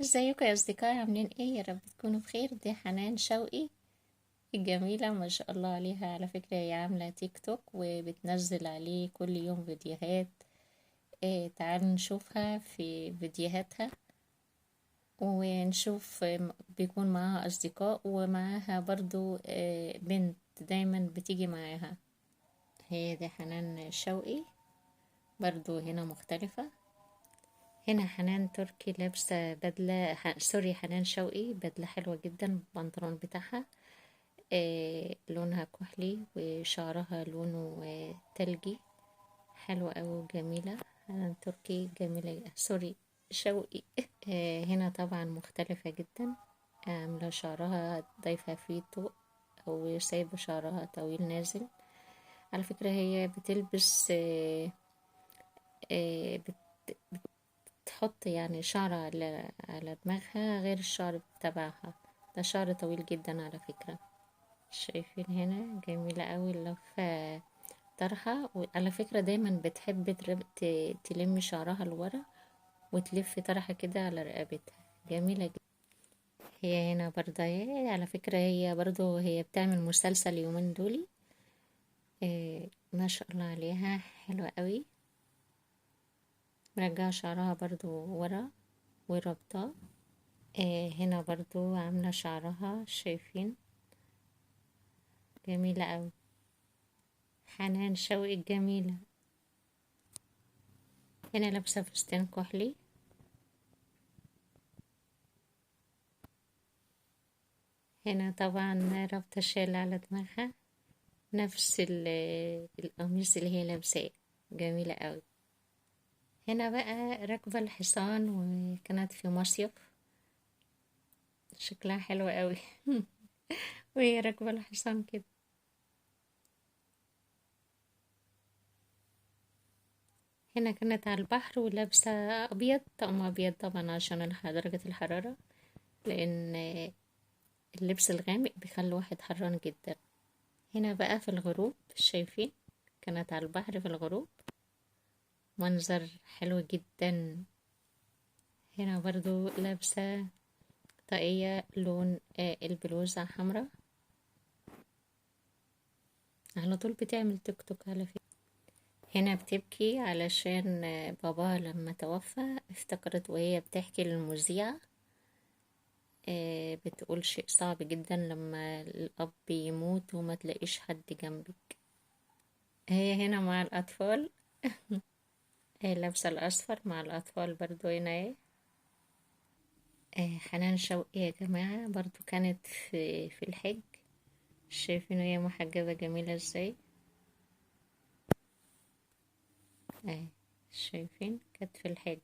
ازيكم يا اصدقائي؟ عاملين ايه؟ يا رب تكونوا بخير. دي حنان شوقي الجميلة، ما شاء الله عليها. على فكرة هي عاملة تيك توك وبتنزل عليه كل يوم فيديوهات. تعالوا نشوفها في فيديوهاتها ونشوف. بيكون معاها اصدقاء ومعاها برضو بنت دايما بتيجي معاها. هي دي حنان شوقي، برضو هنا مختلفة. هنا حنان تركي لابسة بدلة سوري، حنان شوقي بدلة حلوة جدا، البنطلون بتاعها لونها كحلي وشعرها لونه تلجي، حلوة أوي وجميلة. حنان تركي جميلة، سوري شوقي. هنا طبعا مختلفة جدا، عاملة شعرها ضايفة فيه طوق أو سايبة شعرها طويل نازل. على فكرة هي بتلبس تحط يعني شعر على دماغها غير الشعر تبعها. ده شعر طويل جدا على فكرة. شايفين هنا جميلة قوي اللفة طرحة. وعلى فكرة دايما بتحب تلم شعرها لورا وتلف طرحة كده على رقبتها، جميلة جدا. هي هنا برضه على فكرة هي برضه هي بتعمل مسلسل يومين دولي. ما شاء الله عليها، حلوة قوي. مرجعة شعرها برضه ورا وربطاه. هنا برضو عاملة شعرها، شايفين؟ جميلة أوي، حنان شوقي الجميلة. هنا لابسة فستان كحلي. هنا طبعا رابطة شال على دماغها، نفس القميص اللي هي لابساه، جميلة أوي. هنا بقى راكبة الحصان وكانت في مصيف، شكلها حلو أوي. وهي راكبة الحصان كده. هنا كانت على البحر ولابسة أبيض، طقم أبيض طبعا عشان درجة الحرارة، لأن اللبس الغامق بيخلي الواحد حران جدا. هنا بقى في الغروب، شايفين؟ كانت على البحر في الغروب، منظر حلو جدا. هنا برضو لابسة طاقية لون البلوزة حمراء. على طول بتعمل تيك توك على فكرة. هنا بتبكي علشان باباها لما توفى، افتكرت وهي بتحكي للمذيعة. بتقول شيء صعب جدا لما الأب يموت وما تلاقيش حد جنبك. هي هنا مع الأطفال. هي لابسة الأصفر مع الأطفال برضو هنا حنان شوقي يا جماعة، برضو كانت في الحج. شايفين هي محجبة جميلة ازاي؟ اهي، شايفين؟ كانت في الحج.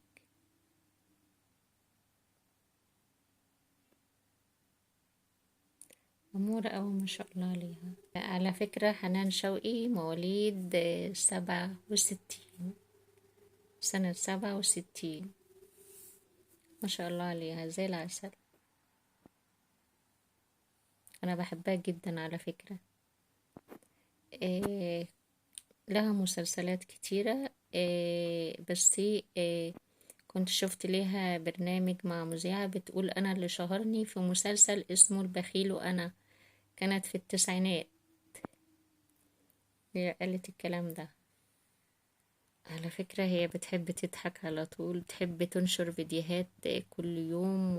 أمورة أوي ما شاء الله عليها. على فكرة حنان شوقي مواليد 67، سنة 67. ما شاء الله عليها زي العسل. أنا بحبها جدا على فكرة. آه، لها مسلسلات كتيرة. بس كنت شفت ليها برنامج مع مذيعة بتقول أنا اللي شهرني في مسلسل اسمه البخيل وأنا، كانت في التسعينات. هي قالت الكلام ده. على فكرة هي بتحب تضحك على طول، تحب تنشر فيديوهات كل يوم،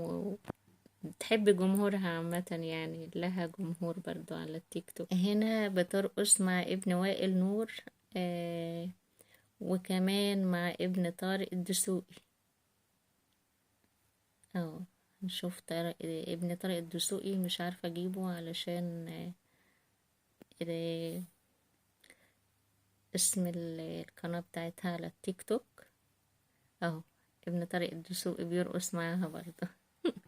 وتحب جمهورها عامة، يعني لها جمهور برضو على التيك توك. هنا بترقص مع ابن وائل نور، آه وكمان مع ابن طارق الدسوقي. اه، نشوف ابن طارق الدسوقي، مش عارفة اجيبه علشان آه، اسم القناة بتاعتها على التيك توك اهو. ابن طارق الدسوقي بيرقص معاها برضه.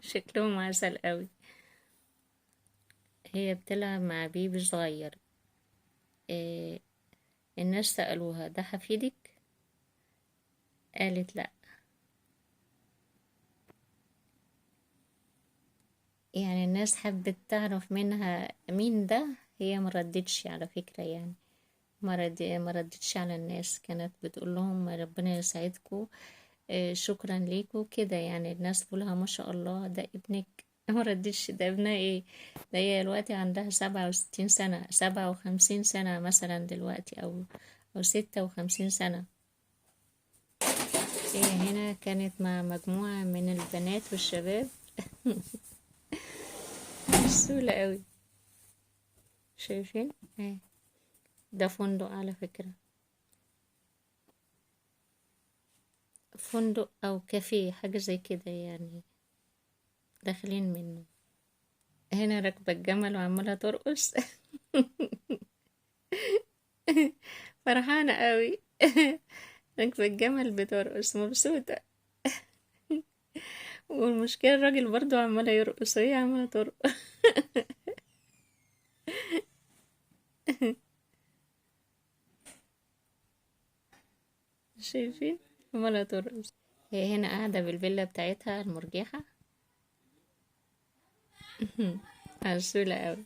شكلهم عسل قوي. هي بتلعب مع بيبي صغير. آه، الناس سألوها ده حفيدك؟ قالت لا. يعني الناس حبت تعرف منها مين ده، هي مردتش على فكرة يعني. ما ردتش على الناس، كانت بتقول لهم ربنا يسعدكم، شكرا ليكوا كده. يعني الناس بقولها ما شاء الله ده ابنك. ما ردتش، ده ابنها ايه؟ ده هي دلوقتي عندها 67 سنة، 57 سنة مثلا دلوقتي، او 56 سنة. هي هنا كانت مع مجموعة من البنات والشباب. سهولة قوي. شايفين ايه؟ ده فندق على فكرة، فندق او كافيه حاجة زي كده يعني، داخلين منه. هنا راكبة الجمل وعمالة ترقص. فرحانة قوي. راكبة الجمل بترقص مبسوطة. والمشكلة الراجل برضو عمالة يرقص وهي عمالة ترقص. شايفين؟ عمالة ترقص. هي هنا قاعدة بالفيلا بتاعتها المرجحة. عسولة قوي.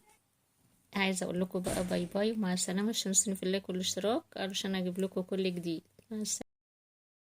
عايزة اقول لكم بقى باي باي ومع السلامة، عشان تنسوني في اللايك والاشتراك علشان اجيب لكم كل جديد. مع السلامة.